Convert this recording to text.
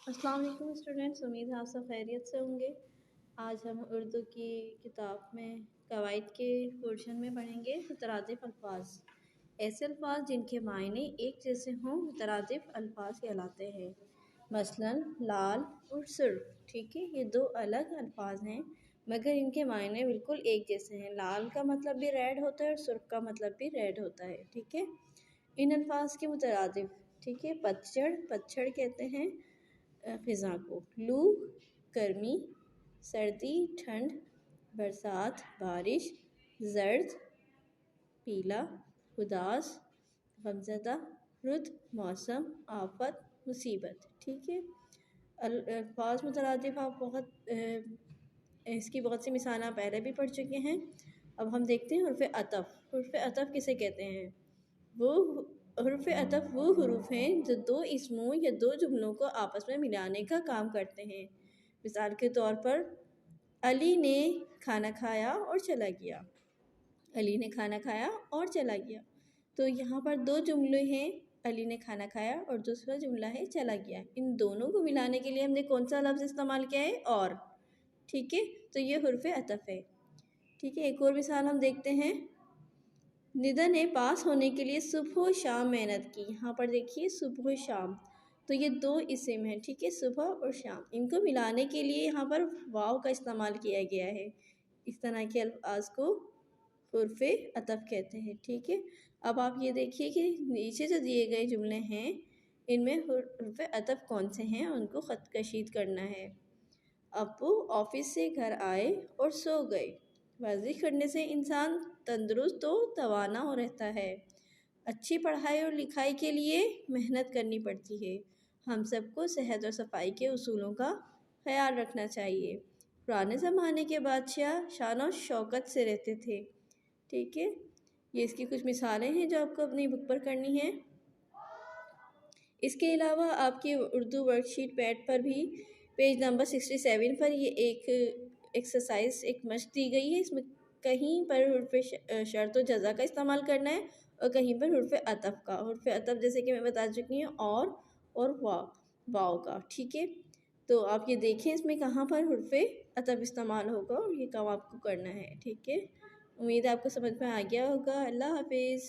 अस्सलाम वालेकुम स्टूडेंट्स, उम्मीद है आप सब खैरियत से होंगे। आज हम उर्दू की किताब में कवायद के पोर्शन में पढ़ेंगे मुतरादिफ अल्फाज। ऐसे अल्फाज जिनके मायने एक जैसे हों मुतरादिफ अल्फाज कहलाते हैं। मसलन लाल और सुर्ख, ठीक है, ये दो अलग अल्फाज हैं मगर इनके मायने बिल्कुल एक जैसे हैं। लाल का मतलब भी रेड होता है और सुर्ख का मतलब भी रेड होता है, ठीक है। इन अल्फाज के मुतरादिफ, ठीक है, पतझड़, पतझड़ कहते हैं ख़िज़ा को। लू गर्मी, सर्दी ठंड, बरसात बारिश, जर्द पीला, उदास गमज़दा, रुत मौसम, आफत मुसीबत, ठीक है। अल्फाज मुतरादिफ आप इसकी बहुत सी मिसाल आप पहले भी पढ़ चुके हैं। अब हम देखते हैं हुर्फ़ अतफ़। हुर्फ़ अतफ़ किसे कहते हैं? वो हुर्फ़ अतफ़ वो हुरूफ हैं जो दो इसमों या दो जुमलों को आपस में मिलाने का काम करते हैं। मिसाल के तौर पर अली ने खाना खाया और चला गया। अली ने खाना खाया और चला गया। तो यहाँ पर दो जुमले हैं, अली ने खाना खाया और दूसरा जुमला है चला गया। इन दोनों को मिलाने के लिए हमने कौन सा लफ्ज़ इस्तेमाल किया है? और, ठीक है। तो ये हुर्फ़ अतफ़ है, ठीक है। एक और मिसाल हम देखते हैं। निदा ने पास होने के लिए सुबह शाम मेहनत की। यहाँ पर देखिए सुबह शाम, तो ये दो इस्म हैं, ठीक है, सुबह और शाम। इनको मिलाने के लिए यहाँ पर वाव का इस्तेमाल किया गया है। इस तरह के अल्फाज को हुर्फ़ अतफ़ कहते हैं, ठीक है। अब आप ये देखिए कि नीचे जो दिए गए जुमले हैं इनमें हुर्फ़ अतफ़ कौन से हैं, उनको ख़त कशीद करना है। अब्बू ऑफिस से घर आए और सो गए। वर्जिश करने से इंसान तंदुरुस्त और तवाना हो रहता है। अच्छी पढ़ाई और लिखाई के लिए मेहनत करनी पड़ती है। हम सबको सेहत और सफाई के उसूलों का ख्याल रखना चाहिए। पुराने ज़माने के बादशाह शान और शौकत से रहते थे, ठीक है। ये इसकी कुछ मिसालें हैं जो आपको अपनी बुक पर करनी है। इसके अलावा आपकी उर्दू वर्कशीट पैड पर भी पेज नंबर 67 पर ये एक एक्सरसाइज, एक मश्क दी गई है। इसमें कहीं पर हुर्फ़ शर्त व जज़ा का इस्तेमाल करना है और कहीं पर हुर्फ़ अतफ़ का। हुर्फ़ अतफ़ जैसे कि मैं बता चुकी हूँ और वाव का, ठीक है। तो आप ये देखें इसमें कहाँ पर हुर्फ़ अतफ़ इस्तेमाल होगा और ये काम आपको करना है, ठीक है। उम्मीद है आपको समझ में आ गया होगा। अल्लाह हाफ़िज़।